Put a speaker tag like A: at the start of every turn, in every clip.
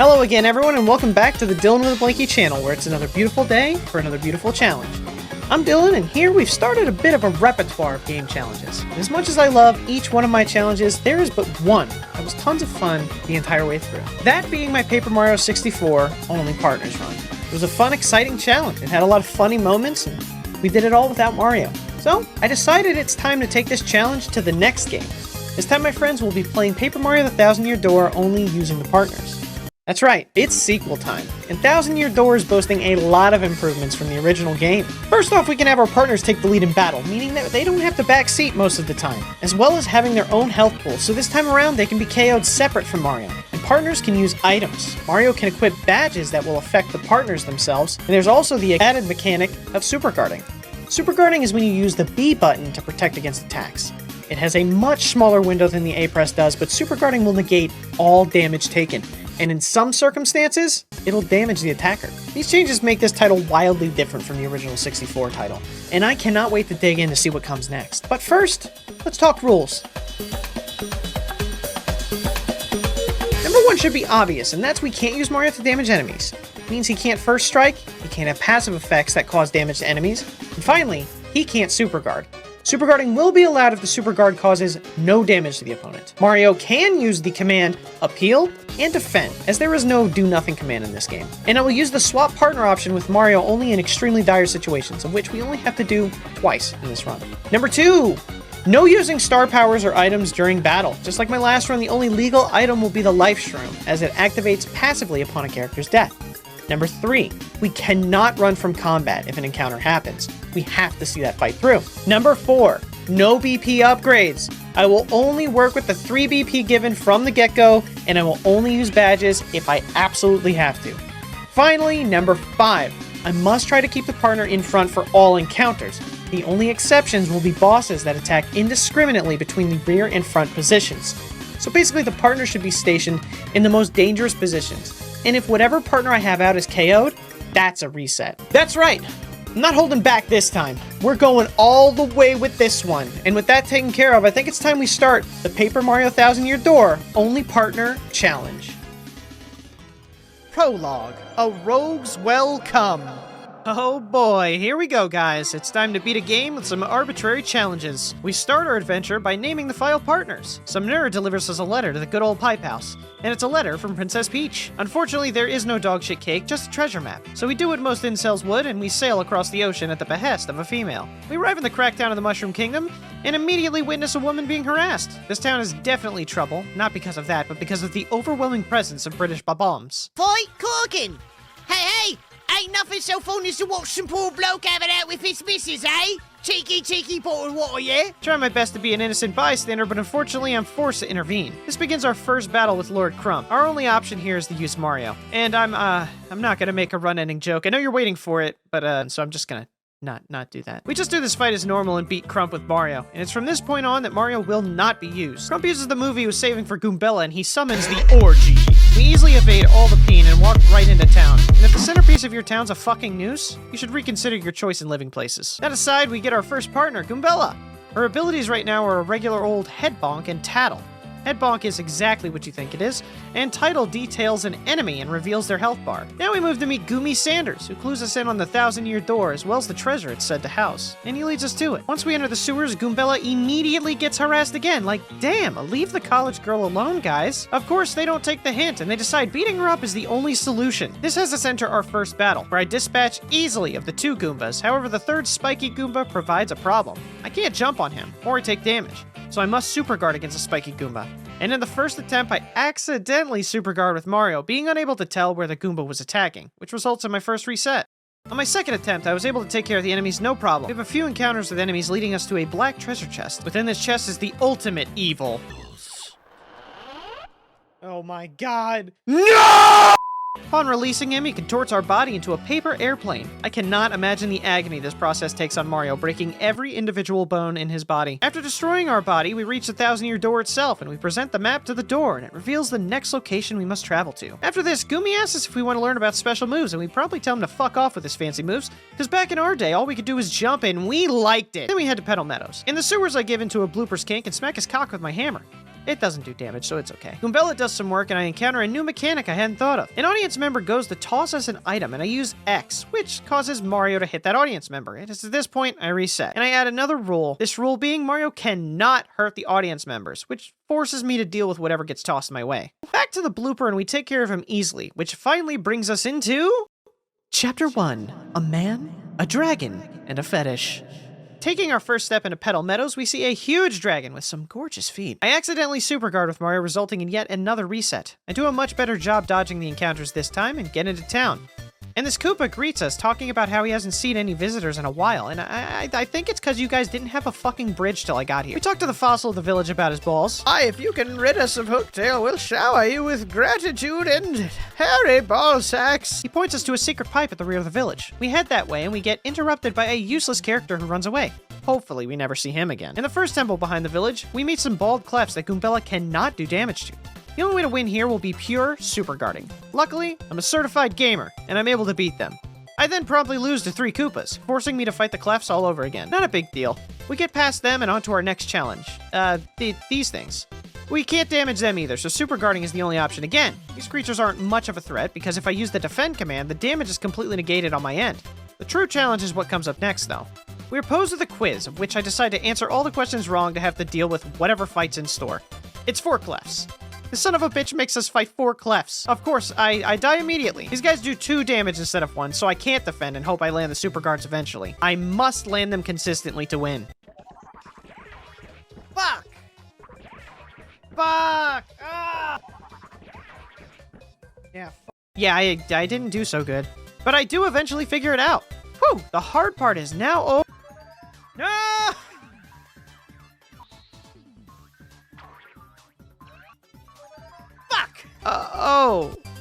A: Hello again, everyone, and welcome back to the Dillon with a Blankie channel, where it's another beautiful day for another beautiful challenge. I'm Dillon, and here we've started a bit of a repertoire of game challenges. As much as I love each one of my challenges, there is but one that was tons of fun the entire way through. That being my Paper Mario 64 Only Partners run. It was a fun, exciting challenge. It had a lot of funny moments, and we did it all without Mario. So, I decided it's time to take this challenge to the next game. This time, my friends, will be playing Paper Mario the Thousand Year Door only using the partners. That's right, it's sequel time, and Thousand Year Door is boasting a lot of improvements from the original game. First off, we can have our partners take the lead in battle, meaning that they don't have to backseat most of the time, as well as having their own health pool, so this time around they can be KO'd separate from Mario. And partners can use items. Mario can equip badges that will affect the partners themselves, and there's also the added mechanic of super guarding. Super guarding is when you use the B button to protect against attacks. It has a much smaller window than the A press does, but super guarding will negate all damage taken. And in some circumstances, it'll damage the attacker. These changes make this title wildly different from the original 64 title, and I cannot wait to dig in to see what comes next. But first, let's talk rules. Number one should be obvious, and that's we can't use Mario to damage enemies. It means he can't first strike, he can't have passive effects that cause damage to enemies, and finally, he can't super guard. Super guarding will be allowed if the super guard causes no damage to the opponent. Mario can use the command Appeal and Defend, as there is no do nothing command in this game. And I will use the swap partner option with Mario only in extremely dire situations, of which we only have to do twice in this run. Number two, no using star powers or items during battle. Just like my last run, the only legal item will be the Life Shroom, as it activates passively upon a character's death. Number three, we cannot run from combat if an encounter happens. We have to see that fight through. Number four, no BP upgrades. I will only work with the 3 BP given from the get-go, and I will only use badges if I absolutely have to. Finally, number five, I must try to keep the partner in front for all encounters. The only exceptions will be bosses that attack indiscriminately between the rear and front positions. So basically, the partner should be stationed in the most dangerous positions. And if whatever partner I have out is KO'd, that's a reset. That's right! I'm not holding back this time. We're going all the way with this one. And with that taken care of, I think it's time we start the Paper Mario Thousand Year Door Only Partner Challenge. Prologue, A Rogue's Welcome. Oh boy, here we go, guys. It's time to beat a game with some arbitrary challenges. We start our adventure by naming the file partners. Some nerd delivers us a letter to the good old Pipe House, and it's a letter from Princess Peach. Unfortunately, there is no dogshit cake, just a treasure map. So we do what most incels would, and we sail across the ocean at the behest of a female. We arrive in the crackdown of the Mushroom Kingdom, and immediately witness a woman being harassed. This town is definitely trouble, not because of that, but because of the overwhelming presence of British bombs.
B: Fight Corkin! Hey! Ain't nothing so fun as to watch some poor bloke having out with his missus, eh? Cheeky bottle of water, yeah?
A: Try my best to be an innocent bystander, but unfortunately I'm forced to intervene. This begins our first battle with Lord Crump. Our only option here is to use Mario. And I'm not gonna make a run-ending joke. I know you're waiting for it, but so I'm just gonna not do that. We just do this fight as normal and beat Crump with Mario, and it's from this point on that Mario will not be used. Crump uses the move he was saving for Goombella, and he summons the Orgy. We easily evade all the peen and walk right into town. And if the centerpiece of your town's a fucking noose, you should reconsider your choice in living places. That aside, we get our first partner, Goombella. Her abilities right now are a regular old Head Bonk and Tattle. Head Bonk is exactly what you think it is, and Title details an enemy and reveals their health bar. Now we move to meet Goomy Sanders, who clues us in on the Thousand Year Door, as well as the treasure it's said to house, and he leads us to it. Once we enter the sewers, Goombella immediately gets harassed again, like, damn, leave the college girl alone, guys. Of course, they don't take the hint, and they decide beating her up is the only solution. This has us enter our first battle, where I dispatch easily of the two Goombas. However, the third spiky Goomba provides a problem. I can't jump on him, or I take damage, so I must super guard against a spiky Goomba. And in the first attempt, I accidentally super guard with Mario, being unable to tell where the Goomba was attacking, which results in my first reset. On my second attempt, I was able to take care of the enemies no problem. We have a few encounters with enemies leading us to a black treasure chest. Within this chest is the ultimate evil. Oh my god. No! Upon releasing him, he contorts our body into a paper airplane. I cannot imagine the agony this process takes on Mario, breaking every individual bone in his body. After destroying our body, we reach the Thousand Year Door itself, and we present the map to the door, and it reveals the next location we must travel to. After this, Goomy asks us if we want to learn about special moves, and we promptly tell him to fuck off with his fancy moves, because back in our day, all we could do was jump, and we liked it. Then we head to Petal Meadows. In the sewers, I give into a blooper's kink and smack his cock with my hammer. It doesn't do damage, so it's okay. Goombella does some work, and I encounter a new mechanic I hadn't thought of. An audience member goes to toss us an item, and I use X, which causes Mario to hit that audience member. It is at this point I reset. And I add another rule, this rule being Mario cannot hurt the audience members, which forces me to deal with whatever gets tossed my way. Back to the blooper, and we take care of him easily, which finally brings us into... Chapter 1. A Man, a Dragon, and a Fetish. Taking our first step into Petal Meadows, we see a huge dragon with some gorgeous feet. I accidentally superguard with Mario, resulting in yet another reset. I do a much better job dodging the encounters this time and get into town. And this Koopa greets us, talking about how he hasn't seen any visitors in a while, and I think it's because you guys didn't have a fucking bridge till I got here. We talked to the fossil of the village about his balls.
B: If you can rid us of Hooktail, we'll shower you with gratitude and hairy ball sacks.
A: He points us to a secret pipe at the rear of the village. We head that way, and we get interrupted by a useless character who runs away. Hopefully, we never see him again. In the first temple behind the village, we meet some bald clefs that Goombella cannot do damage to. The only way to win here will be pure super guarding. Luckily, I'm a certified gamer, and I'm able to beat them. I then promptly lose to 3 Koopas, forcing me to fight the clefs all over again. Not a big deal. We get past them and onto our next challenge. These things. We can't damage them either, so super guarding is the only option again. These creatures aren't much of a threat, because if I use the defend command, the damage is completely negated on my end. The true challenge is what comes up next, though. We are posed with a quiz, of which I decide to answer all the questions wrong to have to deal with whatever fight's in store. It's 4 clefs. The son of a bitch makes us fight 4 clefs. Of course, I die immediately. These guys do 2 damage instead of 1, so I can't defend and hope I land the super guards eventually. I must land them consistently to win.
B: Fuck!
A: Fuck! Ah! Yeah, I didn't do so good. But I do eventually figure it out. Whew! The hard part is now over. No!
B: Fuck!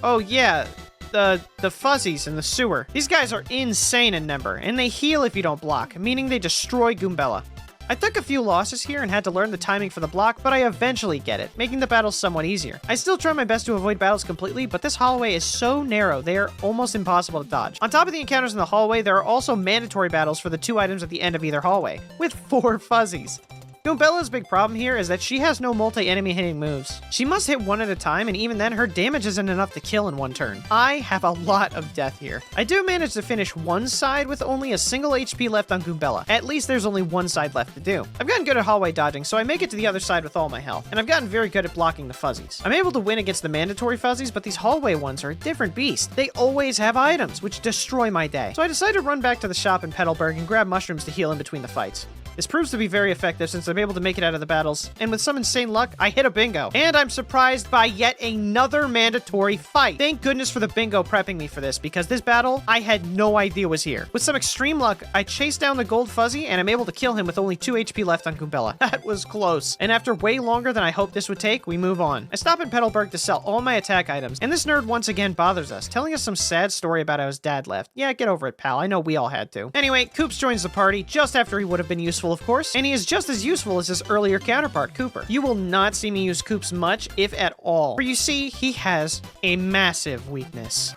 A: Oh yeah. The fuzzies in the sewer. These guys are insane in number, and they heal if you don't block, meaning they destroy Goombella. I took a few losses here and had to learn the timing for the block, but I eventually get it, making the battles somewhat easier. I still try my best to avoid battles completely, but this hallway is so narrow, they are almost impossible to dodge. On top of the encounters in the hallway, there are also mandatory battles for the 2 items at the end of either hallway, with 4 fuzzies. Goombella's big problem here is that she has no multi-enemy hitting moves. She must hit 1 at a time, and even then, her damage isn't enough to kill in 1 turn. I have a lot of death here. I do manage to finish 1 side with only a single HP left on Goombella. At least there's only 1 side left to do. I've gotten good at hallway dodging, so I make it to the other side with all my health, and I've gotten very good at blocking the fuzzies. I'm able to win against the mandatory fuzzies, but these hallway ones are a different beast. They always have items, which destroy my day. So I decide to run back to the shop in Petalburg and grab mushrooms to heal in between the fights. This proves to be very effective since I'm able to make it out of the battles, and with some insane luck, I hit a bingo. And I'm surprised by yet another mandatory fight. Thank goodness for the bingo prepping me for this, because this battle, I had no idea was here. With some extreme luck, I chase down the gold fuzzy, and I'm able to kill him with only 2 HP left on Goombella. That was close. And after way longer than I hoped this would take, we move on. I stop in Petalburg to sell all my attack items, and this nerd once again bothers us, telling us some sad story about how his dad left. Yeah, get over it, pal. I know we all had to. Anyway, Koops joins the party just after he would have been useful, of course, and he is just as useful as his earlier counterpart, Cooper. You will not see me use Koops much, if at all, for you see, he has a massive weakness.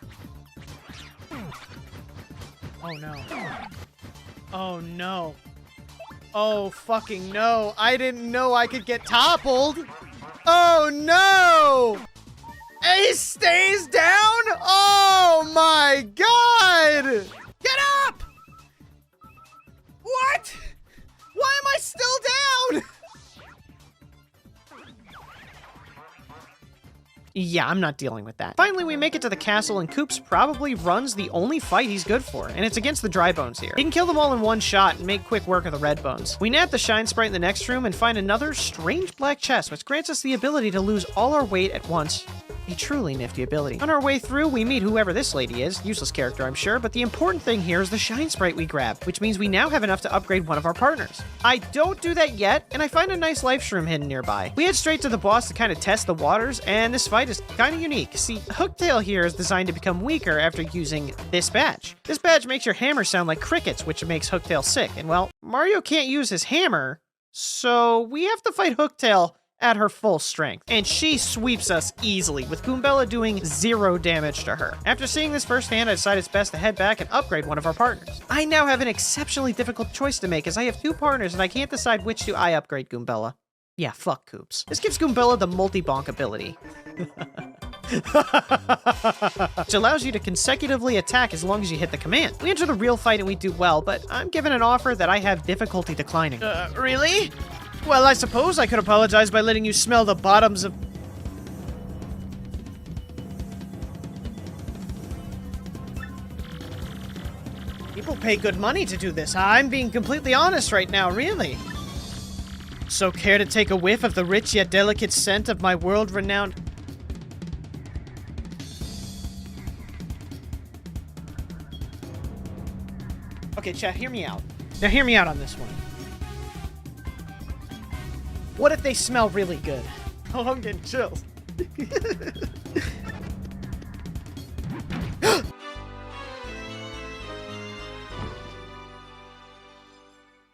A: Oh no. Oh no. Oh fucking no. I didn't know I could get toppled. Oh no! He stays down? Oh my god!
B: Get up! What? Why am I still down?
A: Yeah, I'm not dealing with that. Finally, we make it to the castle, and Koops probably runs the only fight he's good for, and it's against the dry bones here. He can kill them all in 1 shot and make quick work of the red bones. We nab the shine sprite in the next room and find another strange black chest, which grants us the ability to lose all our weight at once. A truly nifty ability. On our way through, we meet whoever this lady is. Useless character, I'm sure, but the important thing here is the shine sprite we grab, which means we now have enough to upgrade one of our partners. I don't do that yet, and I find a nice life shroom hidden nearby. We head straight to the boss to kind of test the waters, and this fight is kind of unique. See, Hooktail here is designed to become weaker after using this badge. This badge makes your hammer sound like crickets, which makes Hooktail sick, and well, Mario can't use his hammer, so we have to fight Hooktail at her full strength. And she sweeps us easily, with Goombella doing 0 damage to her. After seeing this firsthand, I decide it's best to head back and upgrade one of our partners. I now have an exceptionally difficult choice to make, as I have 2 partners and I can't decide which do I upgrade Goombella. Yeah, fuck Koops. This gives Goombella the multi-bonk ability. Which allows you to consecutively attack as long as you hit the command. We enter the real fight and we do well, but I'm given an offer that I have difficulty declining. Really? Well, I suppose I could apologize by letting you smell the bottoms of... People pay good money to do this. I'm being completely honest right now, really. So care to take a whiff of the rich yet delicate scent of my world-renowned... Okay, chat, hear me out. Now hear me out on this one. What if they smell really good? Oh, I'm getting chills.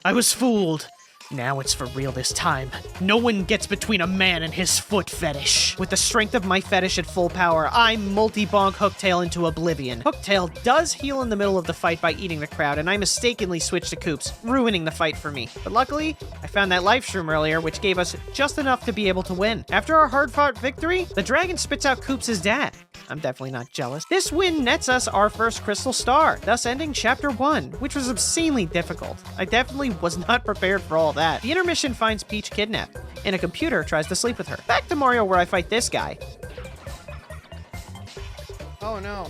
A: I was fooled. Now it's for real this time. No one gets between a man and his foot fetish. With the strength of my fetish at full power, I multi-bonk Hooktail into oblivion. Hooktail does heal in the middle of the fight by eating the crowd, and I mistakenly switched to Koops, ruining the fight for me. But luckily, I found that life shroom earlier, which gave us just enough to be able to win. After our hard-fought victory, the dragon spits out Koops' dad. I'm definitely not jealous. This win nets us our first crystal star, thus ending chapter 1, which was obscenely difficult. I definitely was not prepared for all that. The intermission finds Peach kidnapped, and a computer tries to sleep with her. Back to Mario where I fight this guy. Oh no.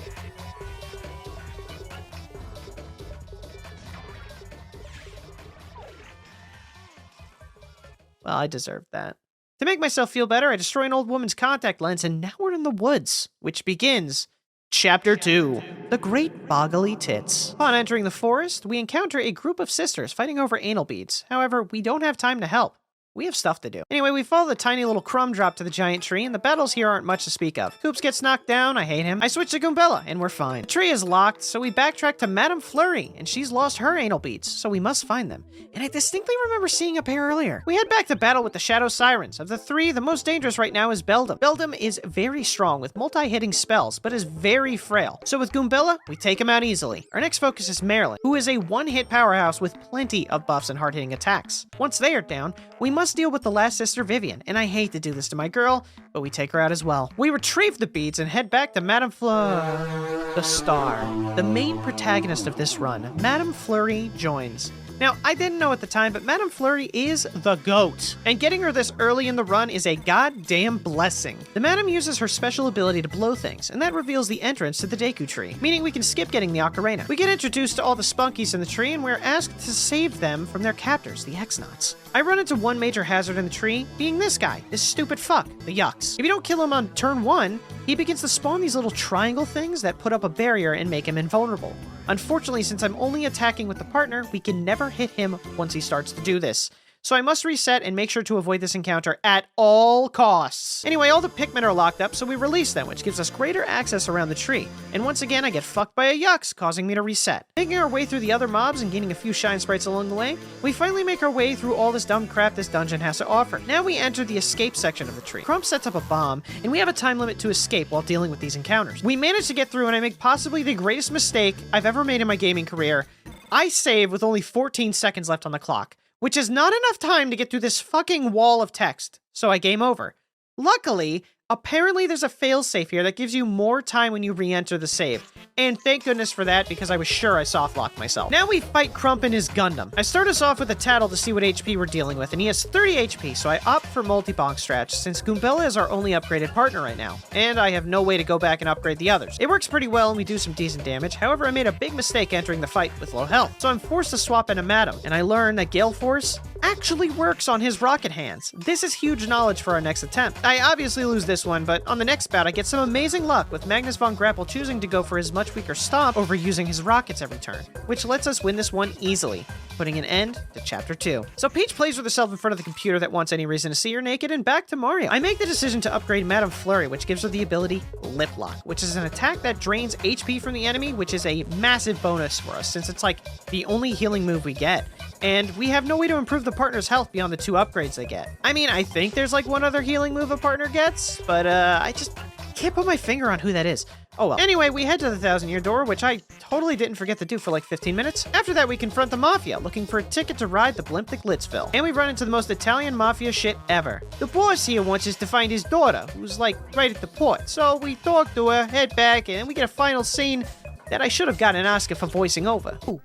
A: Well, I deserved that. To make myself feel better, I destroy an old woman's contact lens, and now we're in the woods, which begins Chapter 2, The Great Boggly Tits. Upon entering the forest, we encounter a group of sisters fighting over anal beads. However, we don't have time to help. We have stuff to do. Anyway, we follow the tiny little crumb drop to the giant tree, and the battles here aren't much to speak of. Koops gets knocked down, I hate him. I switch to Goombella, and we're fine. The tree is locked, so we backtrack to Madame Flurry, and she's lost her anal beads, so we must find them. And I distinctly remember seeing a pair earlier. We head back to battle with the Shadow Sirens. Of the three, the most dangerous right now is Beldum. Beldum is very strong with multi-hitting spells, but is very frail. So with Goombella, we take him out easily. Our next focus is Marilyn, who is a one-hit powerhouse with plenty of buffs and hard-hitting attacks. Once they are down, we must deal with the last sister Vivian, and I hate to do this to my girl, but we take her out as well. We retrieve the beads and head back to Madame Fleur. The star, the main protagonist of this run, Madame Flurry, joins. Now, I didn't know at the time, but Madame Flurry is the GOAT, and getting her this early in the run is a goddamn blessing. The Madame uses her special ability to blow things, and that reveals the entrance to the Deku Tree, meaning we can skip getting the Ocarina. We get introduced to all the spunkies in the tree, and we're asked to save them from their captors, the X-Nauts. I run into one major hazard in the tree, being this guy, this stupid fuck, the Yucks. If you don't kill him on turn 1, he begins to spawn these little triangle things that put up a barrier and make him invulnerable. Unfortunately, since I'm only attacking with the partner, we can never hit him once he starts to do this. So I must reset and make sure to avoid this encounter at all costs. Anyway, all the Pikmin are locked up, so we release them, which gives us greater access around the tree. And once again, I get fucked by a Yucks, causing me to reset. Making our way through the other mobs and gaining a few shine sprites along the way, we finally make our way through all this dumb crap this dungeon has to offer. Now we enter the escape section of the tree. Crump sets up a bomb, and we have a time limit to escape while dealing with these encounters. We manage to get through, and I make possibly the greatest mistake I've ever made in my gaming career. I save with only 14 seconds left on the clock, which is not enough time to get through this fucking wall of text, so I game over. Luckily, apparently there's a failsafe here that gives you more time when you re-enter the save, and thank goodness for that because I was sure I softlocked myself. Now we fight Crump and his Gundam. I start us off with a Tattle to see what HP we're dealing with, and he has 30 HP, so I opt for multi-bonk stratch since Goombella is our only upgraded partner right now, and I have no way to go back and upgrade the others. It works pretty well and we do some decent damage, however I made a big mistake entering the fight with low health, so I'm forced to swap into Madam, and I learn that Gale Force actually works on his rocket hands. This is huge knowledge for our next attempt. I obviously lose this one, but on the next bout I get some amazing luck with Magnus von Grapple choosing to go for his much weaker Stomp over using his rockets every turn, which lets us win this one easily, putting an end to Chapter 2. So Peach plays with herself in front of the computer that wants any reason to see her naked, and back to Mario. I make the decision to upgrade Madame Flurry, which gives her the ability Lip Lock, which is an attack that drains HP from the enemy, which is a massive bonus for us since it's like the only healing move we get. And we have no way to improve the partner's health beyond the 2 upgrades they get. I mean, I think there's like one other healing move a partner gets, but I just can't put my finger on who that is. Oh well. Anyway, we head to the 1,000-year door, which I totally didn't forget to do for like 15 minutes. After that, we confront the Mafia, looking for a ticket to ride the blimp that Glitzville. And we run into the most Italian Mafia shit ever. The boss here wants us to find his daughter, who's like right at the port. So we talk to her, head back, and we get a final scene that I should have gotten an Oscar for voicing over.
B: Ooh,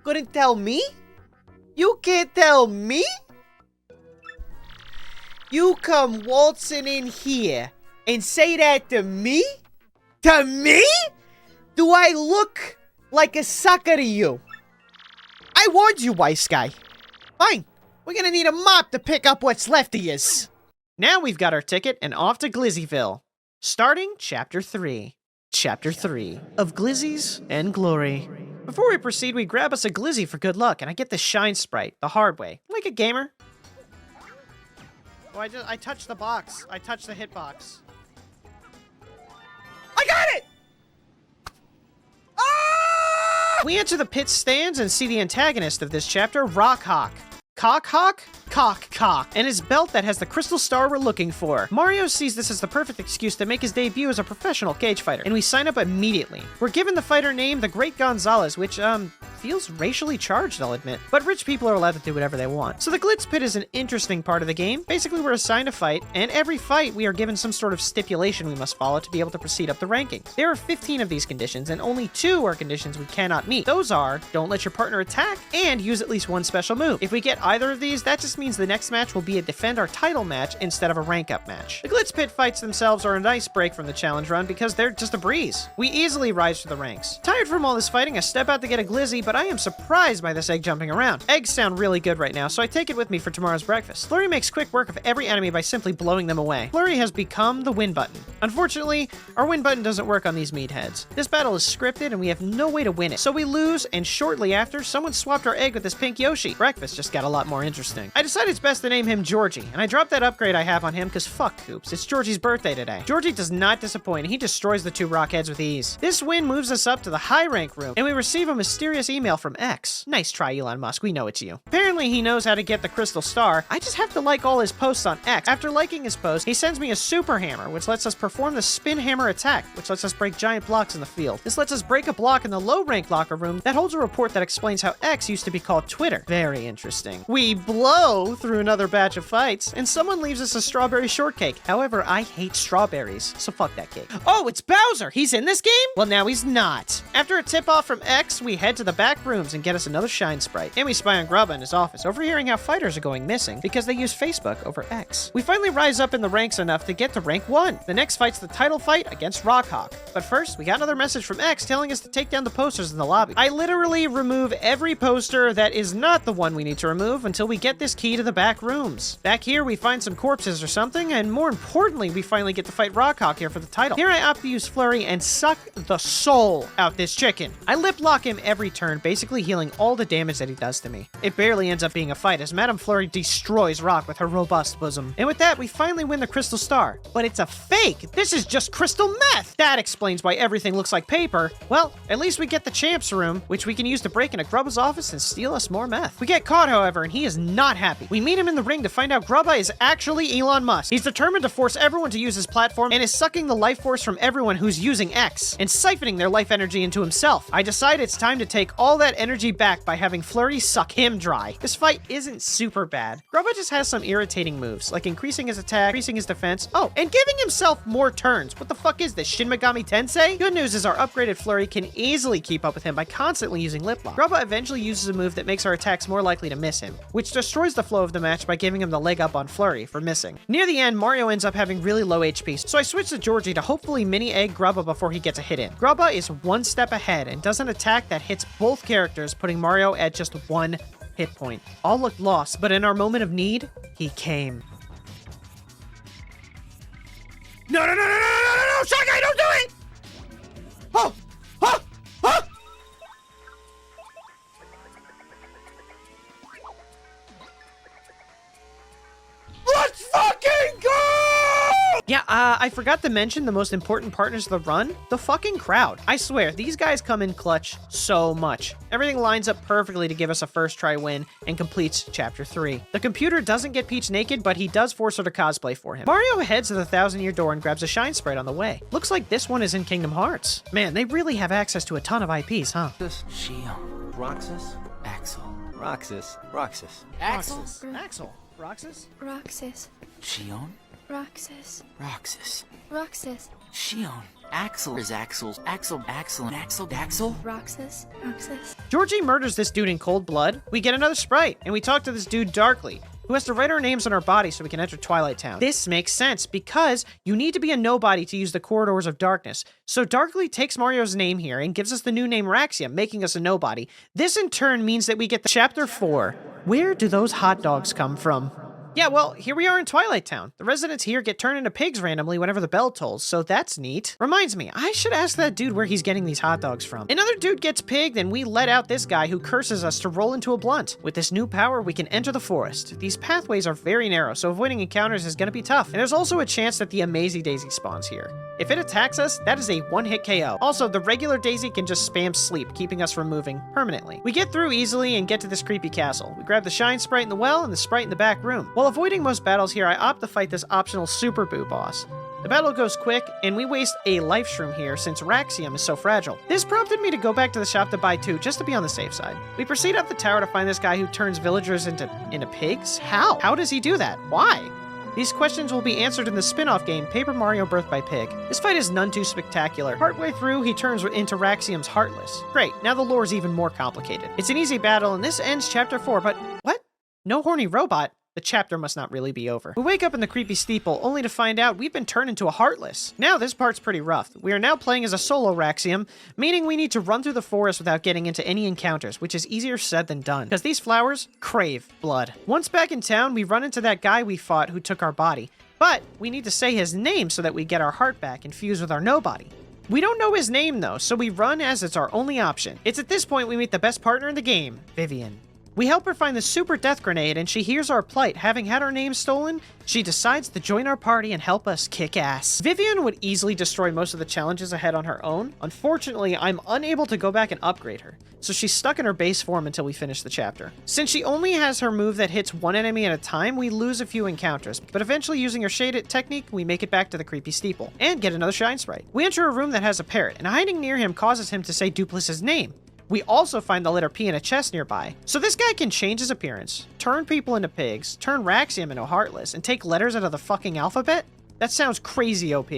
B: couldn't tell me? You can't tell me? You come waltzing in here and say that to me? To me? Do I look like a sucker to you? I warned you, wise guy. Fine. We're gonna need a mop to pick up what's left of yous.
A: Now we've got our ticket and off to Glizzyville. Starting Chapter 3. Chapter 3 of Glizzies and Glory. Before we proceed, we grab us a Glizzy for good luck, and I get the Shine Sprite, the hard way. Like a gamer. Oh, I touched the box. I touched the hitbox.
B: I got it! Ah!
A: We enter the pit stands and see the antagonist of this chapter, Rockhawk. Cockhawk? Cock. And his belt that has the crystal star we're looking for. Mario sees this as the perfect excuse to make his debut as a professional cage fighter, and we sign up immediately. We're given the fighter name the Great Gonzalez, which, feels racially charged, I'll admit. But rich people are allowed to do whatever they want. So the Glitz Pit is an interesting part of the game. Basically, we're assigned a fight, and every fight we are given some sort of stipulation we must follow to be able to proceed up the rankings. There are 15 of these conditions, and only 2 are conditions we cannot meet. Those are, don't let your partner attack, and use at least one special move. If we get either of these, that just means the next match will be a defend our title match instead of a rank up match. The Glitz Pit fights themselves are a nice break from the challenge run because they're just a breeze. We easily rise to the ranks. Tired from all this fighting, I step out to get a glizzy, but I am surprised by this egg jumping around. Eggs sound really good right now, so I take it with me for tomorrow's breakfast. Flurry makes quick work of every enemy by simply blowing them away. Flurry has become the win button. Unfortunately, our win button doesn't work on these meatheads. This battle is scripted and we have no way to win it. So we lose, and shortly after, someone swapped our egg with this pink Yoshi. Breakfast just got a lot more interesting. I decided it's best to name him Georgie, and I dropped that upgrade I have on him because fuck Coops. It's Georgie's birthday today. Georgie does not disappoint, and he destroys the 2 rockheads with ease. This win moves us up to the high rank room, and we receive a mysterious email from X. Nice try, Elon Musk. We know it's you. Apparently, he knows how to get the crystal star. I just have to like all his posts on X. After liking his post, he sends me a super hammer, which lets us perform the spin hammer attack, which lets us break giant blocks in the field. This lets us break a block in the low rank locker room that holds a report that explains how X used to be called Twitter. Very interesting. We blow through another batch of fights, and someone leaves us a strawberry shortcake. However, I hate strawberries, so fuck that cake. Oh, it's Bowser! He's in this game? Well, now he's not. After a tip-off from X, we head to the back rooms and get us another Shine Sprite. And we spy on Grubba in his office, overhearing how fighters are going missing because they use Facebook over X. We finally rise up in the ranks enough to get to rank 1. The next fight's the title fight against Rockhawk. But first, we got another message from X telling us to take down the posters in the lobby. I literally remove every poster that is not the one we need to remove until we get this key to the back rooms. Back here, we find some corpses or something, and more importantly, we finally get to fight Rockhawk here for the title. Here I opt to use Flurry and suck the soul out this chicken. I lip lock him every turn, basically healing all the damage that he does to me. It barely ends up being a fight as Madame Flurry destroys Rock with her robust bosom. And with that, we finally win the Crystal Star. But it's a fake! This is just crystal meth! That explains why everything looks like paper. Well, at least we get the Champ's room, which we can use to break into Grubba's office and steal us more meth. We get caught, however, and he is not happy. We meet him in the ring to find out Grubba is actually Elon Musk. He's determined to force everyone to use his platform and is sucking the life force from everyone who's using X and siphoning their life energy into himself. I decide it's time to take all that energy back by having Flurry suck him dry. This fight isn't super bad. Grubba just has some irritating moves, like increasing his attack, increasing his defense, and giving himself more turns. What the fuck is this, Shin Megami Tensei? Good news is our upgraded Flurry can easily keep up with him by constantly using Lip Lock. Grubba eventually uses a move that makes our attacks more likely to miss him, which destroys the flow of the match by giving him the leg up on Flurry for missing. Near the end, Mario ends up having really low HP, so I switch to Georgie to hopefully mini-egg Grubba before he gets a hit in. Grubba is one step ahead and does an attack that hits both characters, putting Mario at just 1 hit point. All looked lost, but in our moment of need, he came.
B: No, Shy Guy, don't do it! Oh! Let's fucking go!
A: Yeah, I forgot to mention the most important partners of the run, the fucking crowd. I swear, these guys come in clutch so much. Everything lines up perfectly to give us a first try win and completes Chapter 3. The computer doesn't get Peach naked, but he does force her to cosplay for him. Mario heads to the 1,000-year door and grabs a shine sprite on the way. Looks like this one is in Kingdom Hearts. Man, they really have access to a ton of IPs, huh?
C: Shion. Roxas. Axel. Roxas. Roxas.
A: Axel. Axel. Roxas?
D: Roxas.
C: Shion.
D: Roxas.
C: Roxas.
D: Roxas.
C: Shion. Axel is Axel's. Axel. And Axel.
D: Roxas. Roxas.
A: Georgie murders this dude in cold blood. We get another sprite, and we talk to this dude Darkly, who has to write our names on our body so we can enter Twilight Town. This makes sense because you need to be a nobody to use the Corridors of Darkness. So Darkly takes Mario's name here and gives us the new name Raxium, making us a nobody. This in turn means that we get the Chapter 4. Where do those hot dogs come from? Yeah, well, here we are in Twilight Town. The residents here get turned into pigs randomly whenever the bell tolls, so that's neat. Reminds me, I should ask that dude where he's getting these hot dogs from. Another dude gets pigged, and we let out this guy who curses us to roll into a blunt. With this new power, we can enter the forest. These pathways are very narrow, so avoiding encounters is gonna be tough. And there's also a chance that the Amazy Daisy spawns here. If it attacks us, that is a one-hit KO. Also, the regular Daisy can just spam sleep, keeping us from moving permanently. We get through easily and get to this creepy castle. We grab the shine sprite in the well and the sprite in the back room. While avoiding most battles here, I opt to fight this optional Super Boo boss. The battle goes quick, and we waste a life shroom here since Raxium is so fragile. This prompted me to go back to the shop to buy 2, just to be on the safe side. We proceed up the tower to find this guy who turns villagers into pigs? How? How does he do that? Why? These questions will be answered in the spin-off game, Paper Mario Birth by Pig. This fight is none too spectacular. Partway through, he turns into Raxium's Heartless. Great, now the lore is even more complicated. It's an easy battle, and this ends Chapter 4, but what? No horny robot? The chapter must not really be over. We wake up in the creepy steeple, only to find out we've been turned into a Heartless. Now this part's pretty rough. We are now playing as a solo Raxium, meaning we need to run through the forest without getting into any encounters, which is easier said than done, because these flowers crave blood. Once back in town, we run into that guy we fought who took our body, but we need to say his name so that we get our heart back and fuse with our nobody. We don't know his name though, so we run as it's our only option. It's at this point we meet the best partner in the game, Vivian. We help her find the super death grenade, and she hears our plight. Having had her name stolen, she decides to join our party and help us kick ass. Vivian would easily destroy most of the challenges ahead on her own. Unfortunately, I'm unable to go back and upgrade her, so she's stuck in her base form until we finish the chapter. Since she only has her move that hits one enemy at a time, we lose a few encounters, but eventually using her shade technique, we make it back to the creepy steeple, and get another shine sprite. We enter a room that has a parrot, and hiding near him causes him to say Duplis's name. We also find the letter P in a chest nearby. So this guy can change his appearance, turn people into pigs, turn Raxium into Heartless, and take letters out of the fucking alphabet? That sounds crazy OP.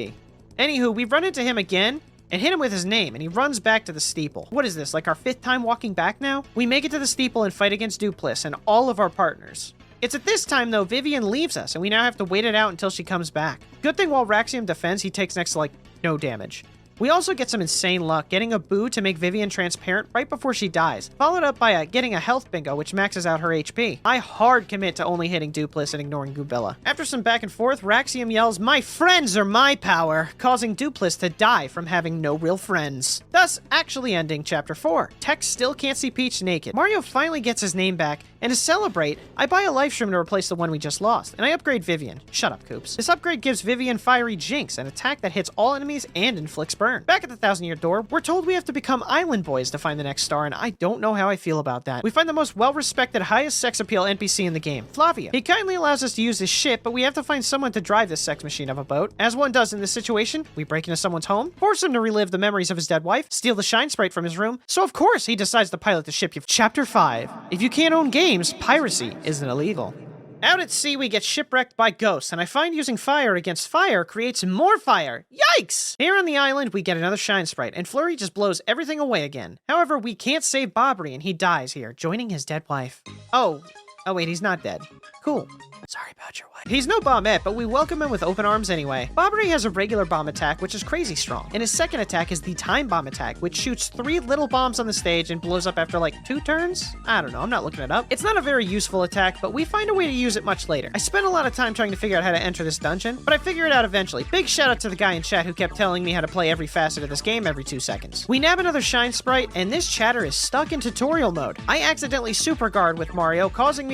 A: Anywho, we run into him again and hit him with his name, and he runs back to the steeple. What is this, like our 5th time walking back now? We make it to the steeple and fight against Duplis and all of our partners. It's at this time, though, Vivian leaves us, and we now have to wait it out until she comes back. Good thing while Raxium defends, he takes next to, like, no damage. We also get some insane luck, getting a boo to make Vivian transparent right before she dies, followed up by getting a health bingo, which maxes out her HP. I hard commit to only hitting Duplis and ignoring Goobella. After some back and forth, Raxium yells, "My friends are my power," causing Duplis to die from having no real friends. Thus, actually ending Chapter 4. Tex still can't see Peach naked. Mario finally gets his name back, and to celebrate, I buy a life shroom to replace the one we just lost, and I upgrade Vivian. Shut up, Coops. This upgrade gives Vivian Fiery Jinx, an attack that hits all enemies and inflicts burn. Back at the 1,000-year door, we're told we have to become island boys to find the next star, and I don't know how I feel about that. We find the most well-respected, highest sex appeal NPC in the game, Flavia. He kindly allows us to use his ship, but we have to find someone to drive this sex machine of a boat. As one does in this situation, we break into someone's home, force him to relive the memories of his dead wife, steal the shine sprite from his room, so of course he decides to pilot the ship. Chapter 5. If you can't own games, piracy isn't illegal. Out at sea, we get shipwrecked by ghosts, and I find using fire against fire creates more fire. Yikes! Here on the island, we get another shine sprite, and Flurry just blows everything away again. However, we can't save Bobbery, and he dies here, joining his dead wife. Oh wait, he's not dead. Cool. Sorry about your wife. He's no bombette, but we welcome him with open arms anyway. Bobbery has a regular bomb attack, which is crazy strong, and his second attack is the time bomb attack, which shoots 3 little bombs on the stage and blows up after like 2 turns? I don't know, I'm not looking it up. It's not a very useful attack, but we find a way to use it much later. I spent a lot of time trying to figure out how to enter this dungeon, but I figure it out eventually. Big shout out to the guy in chat who kept telling me how to play every facet of this game every 2 seconds. We nab another shine sprite, and this chatter is stuck in tutorial mode. I accidentally super guard with Mario, causing me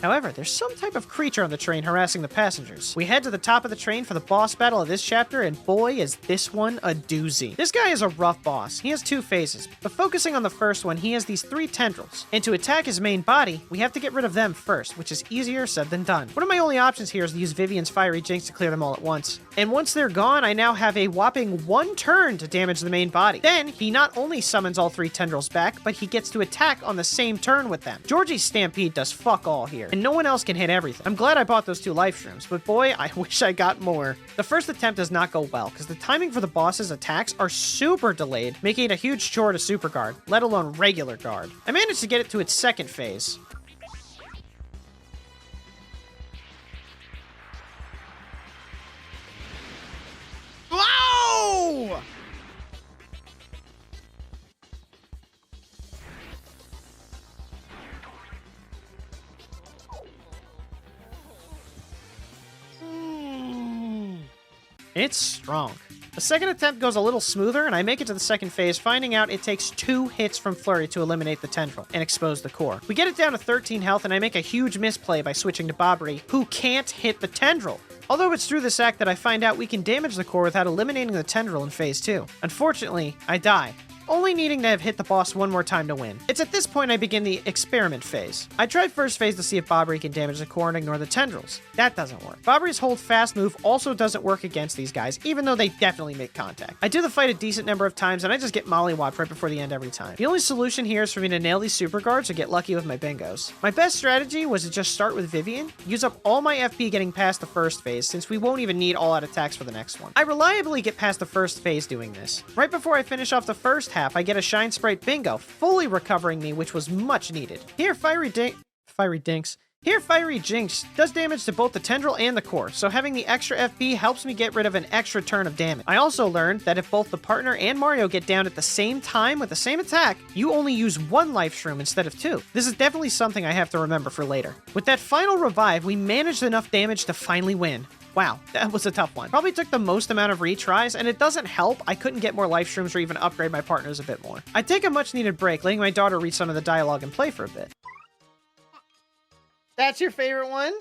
A: However, there's some type of creature on the train harassing the passengers. We head to the top of the train for the boss battle of this chapter, and boy is this one a doozy. This guy is a rough boss. He has 2 phases, but focusing on the first one, he has these 3 tendrils. And to attack his main body, we have to get rid of them first, which is easier said than done. One of my only options here is to use Vivian's Fiery Jinx to clear them all at once. And once they're gone, I now have a whopping 1 turn to damage the main body. Then, he not only summons all 3 tendrils back, but he gets to attack on the same turn with them. Georgie's Stampede does fuck all here, and no one else can hit everything. I'm glad I bought those 2 life shrooms, but boy, I wish I got more. The first attempt does not go well, because the timing for the boss's attacks are super delayed, making it a huge chore to super guard, let alone regular guard. I managed to get it to its second phase. Whoa! It's strong. The second attempt goes a little smoother, and I make it to the second phase, finding out it takes 2 hits from Flurry to eliminate the tendril and expose the core. We get it down to 13 health, and I make a huge misplay by switching to Bobbery, who can't hit the tendril. Although it's through this act that I find out we can damage the core without eliminating the tendril in phase 2. Unfortunately, I die, only needing to have hit the boss 1 more time to win. It's at this point I begin the experiment phase. I tried first phase to see if Bobbery can damage the core and ignore the tendrils. That doesn't work. Bobbery's hold fast move also doesn't work against these guys, even though they definitely make contact. I do the fight a decent number of times, and I just get mollywopped right before the end every time. The only solution here is for me to nail these super guards or get lucky with my bingos. My best strategy was to just start with Vivian, use up all my FP getting past the first phase, since we won't even need all-out attacks for the next one. I reliably get past the first phase doing this. Right before I finish off the first half, I get a Shine Sprite bingo, fully recovering me, which was much needed. Here, Fiery Jinx does damage to both the tendril and the core, so having the extra FP helps me get rid of an extra turn of damage. I also learned that if both the partner and Mario get down at the same time with the same attack, you only use 1 life shroom instead of 2. This is definitely something I have to remember for later. With that final revive, we managed enough damage to finally win. Wow, that was a tough one. Probably took the most amount of retries, and it doesn't help I couldn't get more life shrooms or even upgrade my partners a bit more. I take a much needed break, letting my daughter read some of the dialogue and play for a bit. That's your favorite one?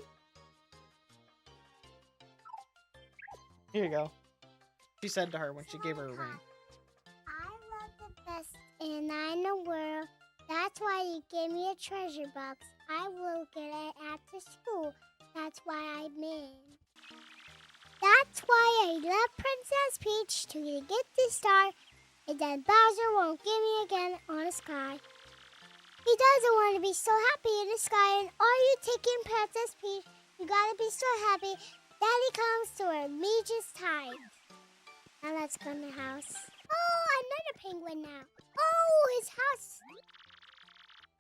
A: Here you go. She said to her when she gave her a ring.
E: I love the best in the world. That's why you gave me a treasure box. I will get it after school. That's why I'm in. That's why I love Princess Peach to get this star, and then Bowser won't give me again on the sky. He doesn't want to be so happy in the sky, and are you taking Princess Peach? You gotta be so happy. Daddy comes to where Meech's tied. Now let's go in the house. Oh, another penguin now. Oh, his house.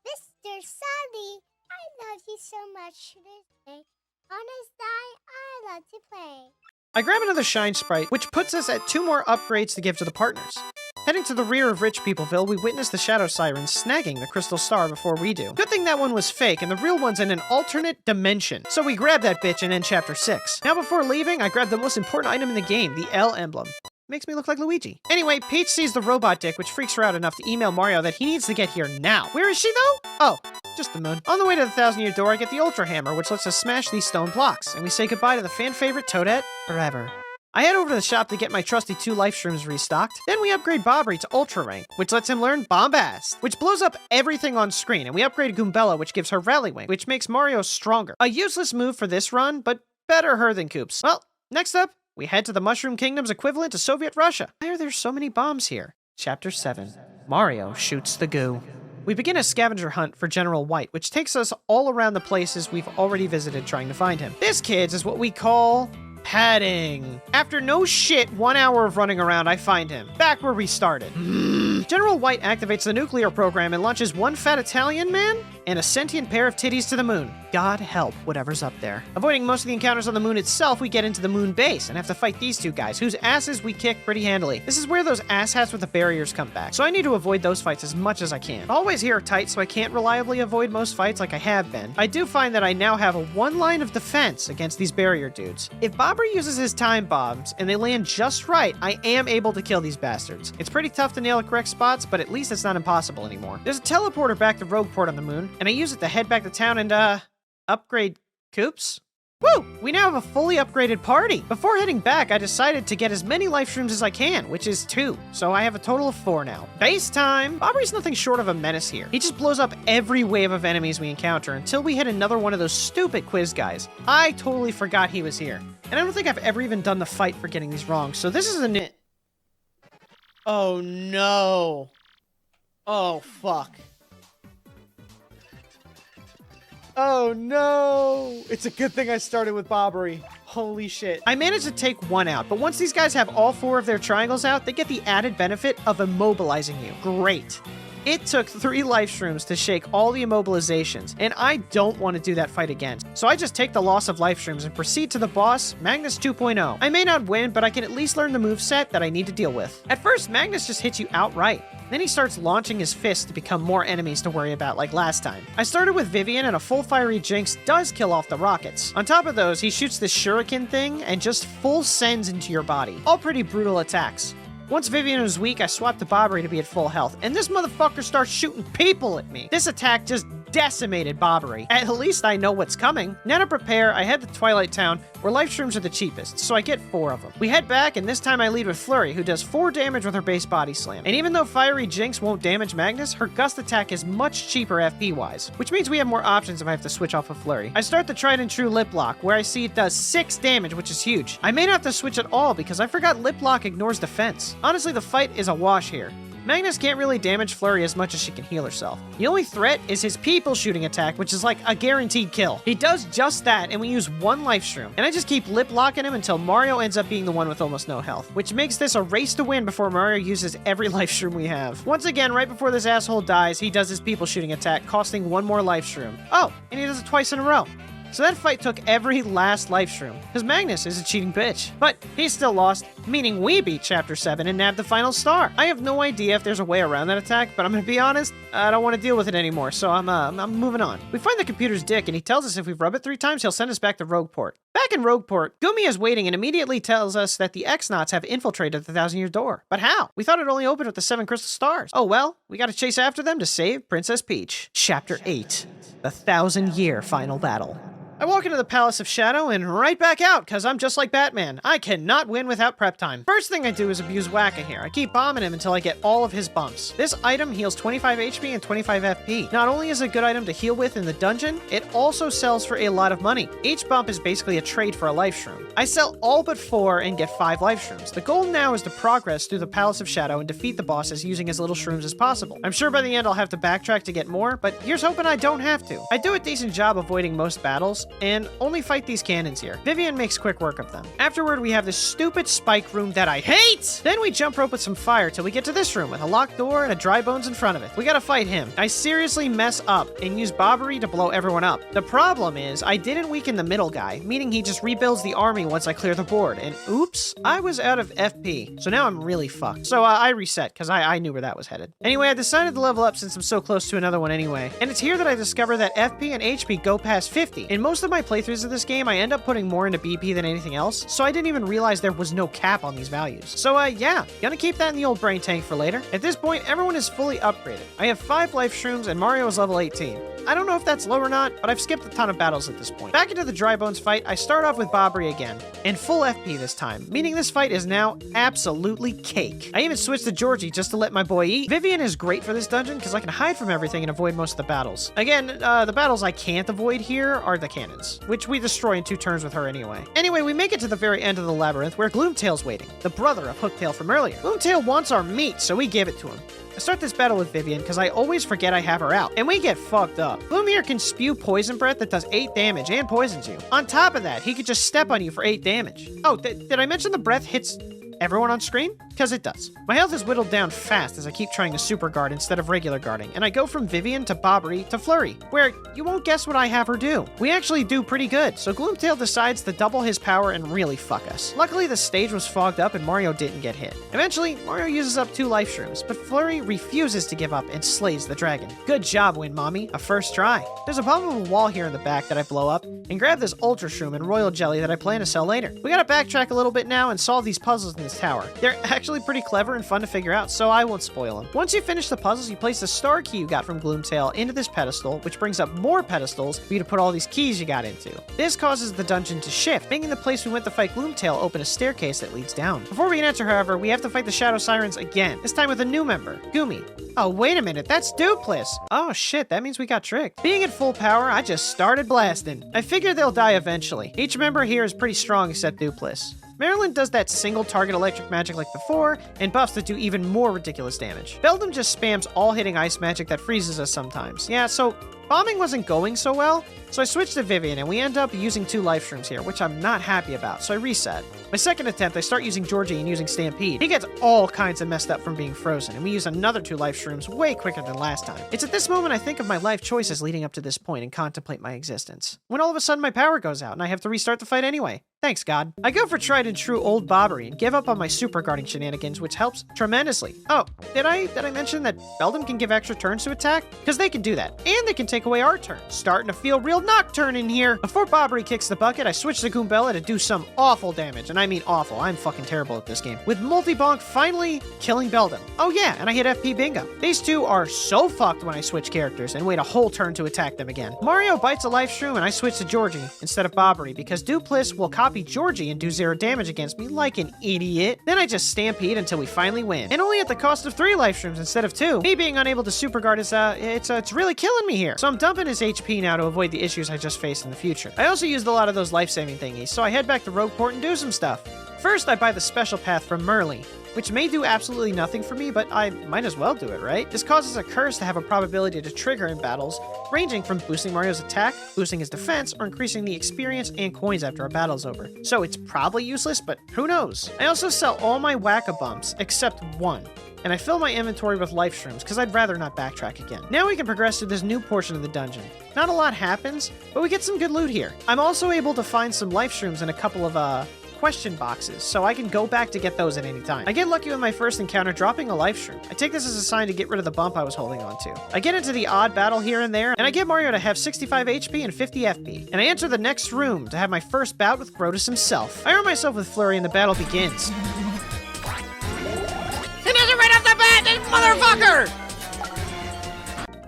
E: Mr. Sunny, I love you so much this day. On this night, I love to play.
A: I grab another Shine Sprite, which puts us at 2 more upgrades to give to the partners. Heading to the rear of Rich Peopleville, we witness the Shadow Sirens snagging the Crystal Star before we do. Good thing that one was fake, and the real one's in an alternate dimension. So we grab that bitch and end Chapter 6. Now before leaving, I grab the most important item in the game, the L emblem. Makes me look like Luigi. Anyway, Peach sees the robot dick, which freaks her out enough to email Mario that he needs to get here now. Where is she, though? Oh, just the moon. On the way to the 1,000-year door, I get the Ultra Hammer, which lets us smash these stone blocks, and we say goodbye to the fan-favorite Toadette forever. I head over to the shop to get my trusty 2 life shrooms restocked. Then we upgrade Bobbery to Ultra Rank, which lets him learn Bombast, which blows up everything on screen, and we upgrade Goombella, which gives her Rally Wing, which makes Mario stronger. A useless move for this run, but better her than Koops. Well, next up, we head to the Mushroom Kingdom's equivalent to Soviet Russia. Why are there so many bombs here? Chapter 7. Mario shoots the goo. We begin a scavenger hunt for General White, which takes us all around the places we've already visited trying to find him. This, kids, is what we call padding. After no shit 1 hour of running around, I find him. Back where we started. General White activates the nuclear program and launches 1 fat Italian man and a sentient pair of titties to the moon. God help whatever's up there. Avoiding most of the encounters on the moon itself, we get into the moon base and have to fight these 2 guys, whose asses we kick pretty handily. This is where those asshats with the barriers come back, so I need to avoid those fights as much as I can. Always here are tight, so I can't reliably avoid most fights like I have been. I do find that I now have a 1 line of defense against these barrier dudes. If Bobbery uses his time bombs and they land just right, I am able to kill these bastards. It's pretty tough to nail the correct spots, but at least it's not impossible anymore. There's a teleporter back to Rogueport on the moon, and I use it to head back to town and, upgrade Koops? Woo! We now have a fully upgraded party! Before heading back, I decided to get as many life shrooms as I can, which is 2. So I have a total of 4 now. Base time! Bobbery's nothing short of a menace here. He just blows up every wave of enemies we encounter until we hit another one of those stupid quiz guys. I totally forgot he was here. And I don't think I've ever even done the fight for getting these wrong, so this is a
B: Oh no. Oh fuck. Oh no! It's a good thing I started with Bobbery. Holy shit.
A: I managed to take 1 out, but once these guys have all 4 of their triangles out, they get the added benefit of immobilizing you. Great. It took 3 life shrooms to shake all the immobilizations, and I don't want to do that fight again. So I just take the loss of life shrooms and proceed to the boss, Magnus 2.0. I may not win, but I can at least learn the moveset that I need to deal with. At first, Magnus just hits you outright. Then he starts launching his fists to become more enemies to worry about like last time. I started with Vivian, and a full fiery Jinx does kill off the rockets. On top of those, he shoots this shuriken thing and just full sends into your body. All pretty brutal attacks. Once Vivian was weak, I swapped to Bobbery to be at full health, and this motherfucker starts shooting people at me. This attack just decimated Bobbery. At least I know what's coming. Now to prepare, I head to Twilight Town, where life shrooms are the cheapest, so I get 4 of them. We head back, and this time I lead with Flurry, who does 4 damage with her base body slam. And even though Fiery Jinx won't damage Magnus, her gust attack is much cheaper FP-wise, which means we have more options if I have to switch off of Flurry. I start the tried and true Lip Lock, where I see it does 6 damage, which is huge. I may not have to switch at all, because I forgot Lip Lock ignores defense. Honestly, the fight is a wash here. Magnus can't really damage Flurry as much as she can heal herself. The only threat is his people shooting attack, which is like a guaranteed kill. He does just that, and we use 1 life shroom. And I just keep lip locking him until Mario ends up being the one with almost no health, which makes this a race to win before Mario uses every life shroom we have. Once again, right before this asshole dies, he does his people shooting attack, costing 1 more life shroom. Oh, and he does it twice in a row. So that fight took every last life shroom, because Magnus is a cheating bitch. But he's still lost, meaning we beat Chapter 7 and nabbed the final star. I have no idea if there's a way around that attack, but I'm gonna be honest, I don't want to deal with it anymore, so I'm moving on. We find the computer's dick, and he tells us if we rub it 3 times, he'll send us back to Rogueport. Back in Rogueport, Gumi is waiting and immediately tells us that the X-Nauts have infiltrated the Thousand Year Door. But how? We thought it only opened with the 7 crystal stars. Oh well, we gotta chase after them to save Princess Peach. Chapter 8, the 1,000 Year Final Battle. I walk into the Palace of Shadow and right back out, because I'm just like Batman. I cannot win without prep time. First thing I do is abuse Wacka here. I keep bombing him until I get all of his bumps. This item heals 25 HP and 25 FP. Not only is it a good item to heal with in the dungeon, it also sells for a lot of money. Each bump is basically a trade for a life shroom. I sell all but 4 and get 5 life shrooms. The goal now is to progress through the Palace of Shadow and defeat the bosses using as little shrooms as possible. I'm sure by the end I'll have to backtrack to get more, but here's hoping I don't have to. I do a decent job avoiding most battles, and only fight these cannons here. Vivian makes quick work of them. Afterward, we have this stupid spike room that I hate! Then we jump rope with some fire till we get to this room with a locked door and a dry bones in front of it. We gotta fight him. I seriously mess up and use Bobbery to blow everyone up. The problem is, I didn't weaken the middle guy, meaning he just rebuilds the army once I clear the board, and oops, I was out of FP, so now I'm really fucked. So I reset, because I knew where that was headed. Anyway, I decided to level up since I'm so close to another one anyway, and it's here that I discover that FP and HP go past 50. In most of my playthroughs of this game, I end up putting more into BP than anything else, so I didn't even realize there was no cap on these values. So yeah, gonna keep that in the old brain tank for later. At this point, everyone is fully upgraded. I have 5 life shrooms and Mario is level 18. I don't know if that's low or not, but I've skipped a ton of battles at this point. Back into the Dry Bones fight, I start off with Bobbery again, and full FP this time, meaning this fight is now absolutely cake. I even switched to Georgie just to let my boy eat. Vivian is great for this dungeon because I can hide from everything and avoid most of the battles. Again, the battles I can't avoid here are the cannons, which we destroy in 2 turns with her anyway. Anyway, we make it to the very end of the labyrinth where Gloomtail's waiting, the brother of Hooktail from earlier. Gloomtail wants our meat, so we give it to him. I start this battle with Vivian because I always forget I have her out, and we get fucked up. Gloom here can spew poison breath that does 8 damage and poisons you. On top of that, he could just step on you for 8 damage. Oh, did I mention the breath hits everyone on screen? Because it does. My health is whittled down fast as I keep trying to super guard instead of regular guarding, and I go from Vivian to Bobbery to Flurry, where you won't guess what I have her do. We actually do pretty good, so Gloomtail decides to double his power and really fuck us. Luckily, the stage was fogged up and Mario didn't get hit. Eventually, Mario uses up 2 life shrooms, but Flurry refuses to give up and slays the dragon. Good job, Win Mommy. A first try. There's a poppable wall here in the back that I blow up, and grab this Ultra Shroom and Royal Jelly that I plan to sell later. We gotta backtrack a little bit now and solve these puzzles in the this tower. They're actually pretty clever and fun to figure out, so I won't spoil them. Once you finish the puzzles, you place the star key you got from Gloomtail into this pedestal, which brings up more pedestals for you to put all these keys you got into. This causes the dungeon to shift, making the place we went to fight Gloomtail open a staircase that leads down. Before we can enter, however, we have to fight the Shadow Sirens again, this time with a new member, Goomy. Oh, wait a minute, that's Dupliss! Oh shit, that means we got tricked. Being at full power, I just started blasting. I figured they'll die eventually. Each member here is pretty strong except Dupliss. Marilyn does that single target electric magic like before, and buffs that do even more ridiculous damage. Beldam just spams all hitting ice magic that freezes us sometimes. Yeah, so bombing wasn't going so well, so I switched to Vivian, and we end up using 2 life shrooms here, which I'm not happy about, so I reset. My second attempt, I start using Georgie and using Stampede. He gets all kinds of messed up from being frozen, and we use another 2 life shrooms way quicker than last time. It's at this moment I think of my life choices leading up to this point and contemplate my existence. When all of a sudden my power goes out, and I have to restart the fight anyway. Thanks, God. I go for tried and true old bobbery and give up on my super guarding shenanigans, which helps tremendously. Oh, did I mention that Beldam can give extra turns to attack? Because they can do that, and they can take away our turn. Starting to feel real nocturne in here. Before bobbery kicks the bucket, I switch to Goombella to do some awful damage, and I mean awful. I'm fucking terrible at this game. With multi-bonk finally killing Beldam. Oh yeah, and I hit FP bingo. These two are so fucked when I switch characters and wait a whole turn to attack them again. Mario bites a life shroom and I switch to Georgie instead of bobbery because Dupliss will copy Georgie and do 0 damage against me like an idiot. Then I just stampede until we finally win. And only at the cost of 3 life shrooms instead of 2. Me being unable to super guard is it's really killing me here. So I'm dumping his HP now to avoid the issues I just faced in the future. I also used a lot of those life-saving thingies, so I head back to Rogueport and do some stuff. First, I buy the special path from Merle, which may do absolutely nothing for me, but I might as well do it, right? This causes a curse to have a probability to trigger in battles, ranging from boosting Mario's attack, boosting his defense, or increasing the experience and coins after a battle's over. So it's probably useless, but who knows? I also sell all my whack-a-bumps, except 1. And I fill my inventory with life shrooms, because I'd rather not backtrack again. Now we can progress to this new portion of the dungeon. Not a lot happens, but we get some good loot here. I'm also able to find some life shrooms in a couple of, question boxes, so I can go back to get those at any time. I get lucky with my first encounter dropping a life shroom. I take this as a sign to get rid of the bump I was holding on to. I get into the odd battle here and there, and I get Mario to have 65 HP and 50 FP. And I enter the next room to have my first bout with Grotus himself. I arm myself with Flurry and the battle begins.
B: He does it right off the bat, this motherfucker!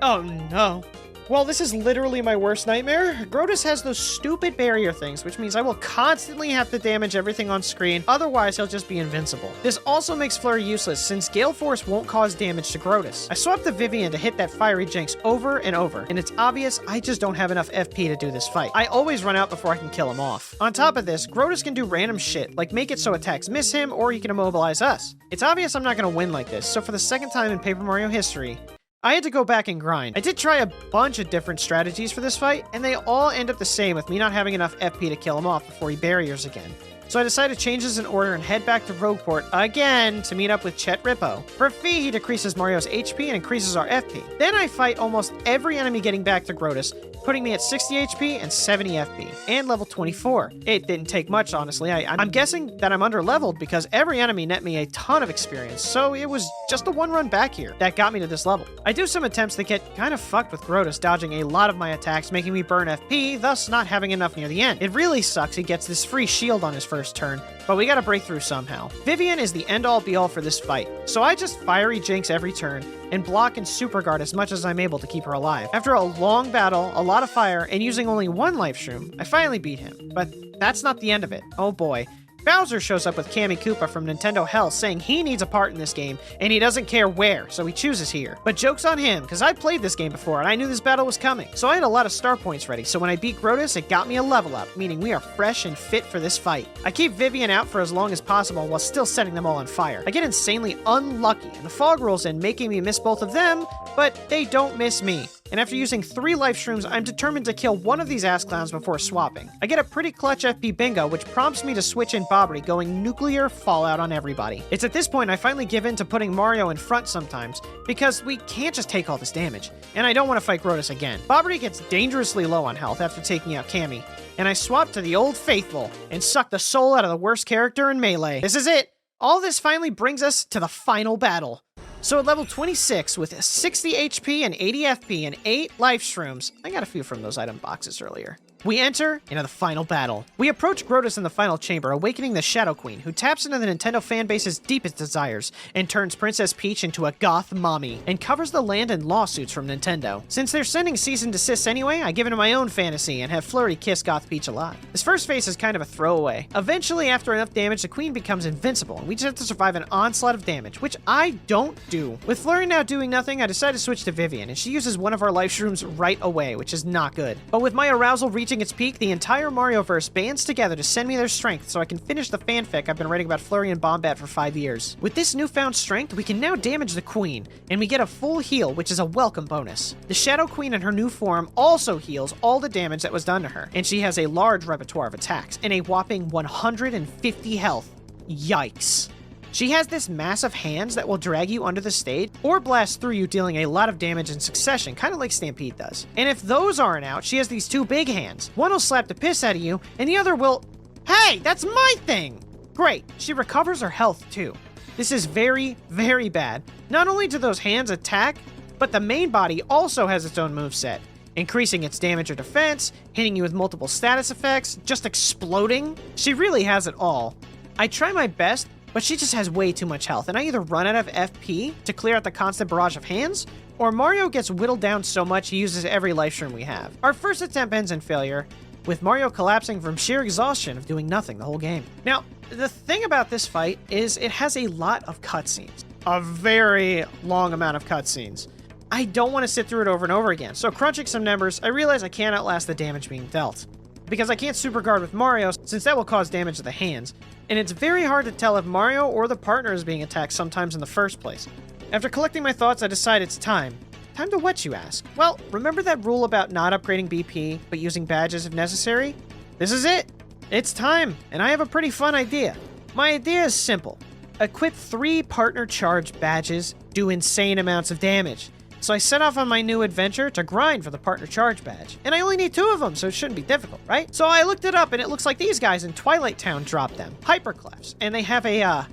A: Oh no. Well, this is literally my worst nightmare. Grotus has those stupid barrier things, which means I will constantly have to damage everything on screen, otherwise he'll just be invincible. This also makes Flurry useless, since Gale Force won't cause damage to Grotus. I swap to Vivian to hit that fiery jinx over and over, and it's obvious I just don't have enough FP to do this fight. I always run out before I can kill him off. On top of this, Grotus can do random shit, like make it so attacks miss him, or he can immobilize us. It's obvious I'm not gonna win like this, so for the second time in Paper Mario history, I had to go back and grind. I did try a bunch of different strategies for this fight, and they all end up the same with me not having enough FP to kill him off before he barriers again. So I decided to change this in order and head back to Rogueport again to meet up with Chet Rippo. For a fee, he decreases Mario's HP and increases our FP. Then I fight almost every enemy getting back to Grotus, putting me at 60 HP and 70 FP, and level 24. It didn't take much, honestly. I'm guessing that I'm under-leveled because every enemy net me a ton of experience, so it was just a one run back here that got me to this level. I do some attempts that get kind of fucked with Grotus, dodging a lot of my attacks, making me burn FP, thus not having enough near the end. It really sucks he gets this free shield on his first turn, but we gotta break through somehow. Vivian is the end-all be-all for this fight, so I just fiery jinx every turn, and block and super guard as much as I'm able to keep her alive. After a long battle, a lot of fire, and using only 1 life shroom, I finally beat him. But that's not the end of it. Oh boy. Bowser shows up with Kammy Koopa from Nintendo Hell saying he needs a part in this game, and he doesn't care where, so he chooses here. But joke's on him, because I played this game before, and I knew this battle was coming. So I had a lot of star points ready, so when I beat Grotus, it got me a level up, meaning we are fresh and fit for this fight. I keep Vivian out for as long as possible while still setting them all on fire. I get insanely unlucky, and the fog rolls in, making me miss both of them, but they don't miss me. And after using 3 life shrooms, I'm determined to kill one of these ass clowns before swapping. I get a pretty clutch FP bingo, which prompts me to switch in Bobbery, going nuclear fallout on everybody. It's at this point I finally give in to putting Mario in front sometimes, because we can't just take all this damage, and I don't want to fight Grotus again. Bobbery gets dangerously low on health after taking out Kammy, and I swap to the Old Faithful, and suck the soul out of the worst character in Melee. This is it! All this finally brings us to the final battle. So at level 26, with 60 HP and 80 FP and 8 life shrooms, I got a few from those item boxes earlier. We enter into the final battle. We approach Grotus in the final chamber, awakening the Shadow Queen, who taps into the Nintendo fanbase's deepest desires and turns Princess Peach into a goth mommy and covers the land in lawsuits from Nintendo. Since they're sending cease and desists anyway, I give into my own fantasy and have Flurry kiss Goth Peach a lot. This first phase is kind of a throwaway. Eventually, after enough damage, the Queen becomes invincible, and we just have to survive an onslaught of damage, which I don't do. With Flurry now doing nothing, I decide to switch to Vivian, and she uses one of our life shrooms right away, which is not good. But with my arousal reaching its peak, the entire Marioverse bands together to send me their strength so I can finish the fanfic I've been writing about Flurry and Bombat for 5 years. With this newfound strength, we can now damage the Queen, and we get a full heal, which is a welcome bonus. The Shadow Queen in her new form also heals all the damage that was done to her, and she has a large repertoire of attacks and a whopping 150 health. Yikes. She has this massive hands that will drag you under the stage or blast through you, dealing a lot of damage in succession, kind of like Stampede does. And if those aren't out, she has these two big hands. One will slap the piss out of you, and the other will... Hey, that's my thing! Great, she recovers her health too. This is very, very bad. Not only do those hands attack, but the main body also has its own moveset, increasing its damage or defense, hitting you with multiple status effects, just exploding. She really has it all. I try my best, but she just has way too much health, and I either run out of FP to clear out the constant barrage of hands, or Mario gets whittled down so much he uses every life stream we have. Our first attempt ends in failure, with Mario collapsing from sheer exhaustion of doing nothing the whole game. Now, the thing about this fight is it has a lot of cutscenes. A very long amount of cutscenes. I don't want to sit through it over and over again, so crunching some numbers, I realize I can't outlast the damage being dealt. Because I can't super guard with Mario, since that will cause damage to the hands, and it's very hard to tell if Mario or the partner is being attacked sometimes in the first place. After collecting my thoughts, I decide it's time. Time to what, you ask? Well, remember that rule about not upgrading BP, but using badges if necessary? This is it! It's time, and I have a pretty fun idea. My idea is simple. Equip 3 partner charge badges, do insane amounts of damage. So I set off on my new adventure to grind for the partner charge badge. And I only need 2 of them, so it shouldn't be difficult, right? So I looked it up, and it looks like these guys in Twilight Town dropped them. Hyperclefs. And they have a,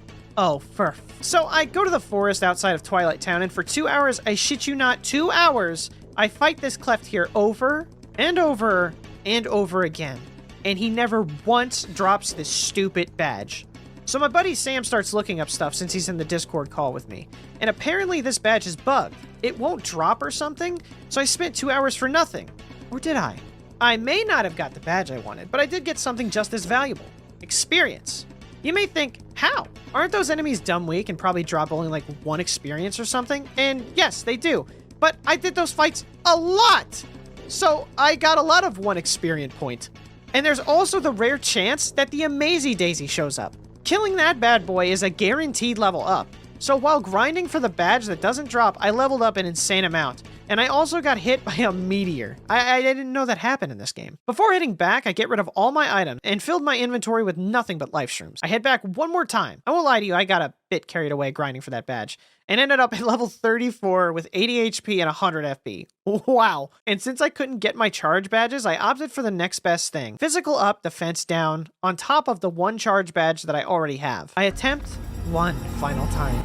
A: fur. So I go to the forest outside of Twilight Town, and for 2 hours, I shit you not, 2 hours, I fight this cleft here over and over and over again. And he never once drops this stupid badge. So my buddy Sam starts looking up stuff since he's in the Discord call with me. And apparently this badge is bugged. It won't drop or something, so I spent 2 hours for nothing. Or did I? I may not have got the badge I wanted, but I did get something just as valuable. Experience. You may think, how? Aren't those enemies dumb weak and probably drop only like 1 experience or something? And yes, they do. But I did those fights a lot! So I got a lot of 1 experience point. And there's also the rare chance that the Amazy Daisy shows up. Killing that bad boy is a guaranteed level up. So while grinding for the badge that doesn't drop, I leveled up an insane amount. And I also got hit by a meteor. I didn't know that happened in this game. Before heading back, I get rid of all my items and filled my inventory with nothing but life shrooms. I head back one more time. I won't lie to you, I got a bit carried away grinding for that badge and ended up at level 34 with 80 HP and 100 FP. Wow. And since I couldn't get my charge badges, I opted for the next best thing. Physical up, defense down, on top of the 1 charge badge that I already have. I attempt one final time.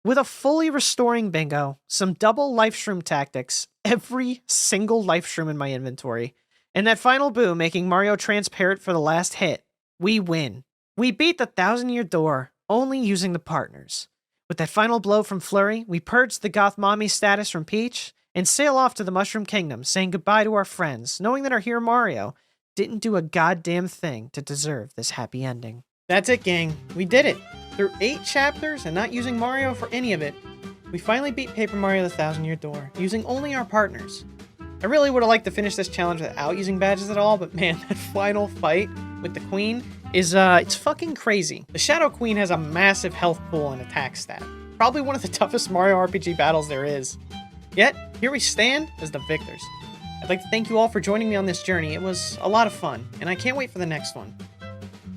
A: With a fully restoring bingo, some double life shroom tactics, every single life shroom in my inventory, and that final boo making Mario transparent for the last hit, we win. We beat the 1,000-year door only using the partners. With that final blow from Flurry, we purge the goth mommy status from Peach and sail off to the Mushroom Kingdom, saying goodbye to our friends, knowing that our hero Mario didn't do a goddamn thing to deserve this happy ending. That's it, gang. We did it. Through 8 chapters and not using Mario for any of it, we finally beat Paper Mario the 1,000-Year Door, using only our partners. I really would have liked to finish this challenge without using badges at all, but man, that final fight with the Queen is, it's fucking crazy. The Shadow Queen has a massive health pool and attack stat. Probably one of the toughest Mario RPG battles there is. Yet, here we stand as the victors. I'd like to thank you all for joining me on this journey. It was a lot of fun, and I can't wait for the next one.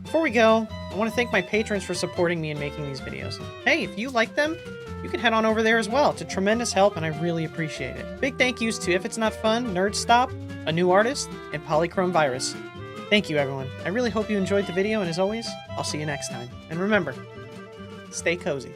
A: Before we go, I want to thank my patrons for supporting me in making these videos. Hey, if you like them, you can head on over there as well. It's a tremendous help, and I really appreciate it. Big thank yous to If It's Not Fun, Nerd Stop, A New Artist, and Polychrome Virus. Thank you, everyone. I really hope you enjoyed the video, and as always, I'll see you next time. And remember, stay cozy.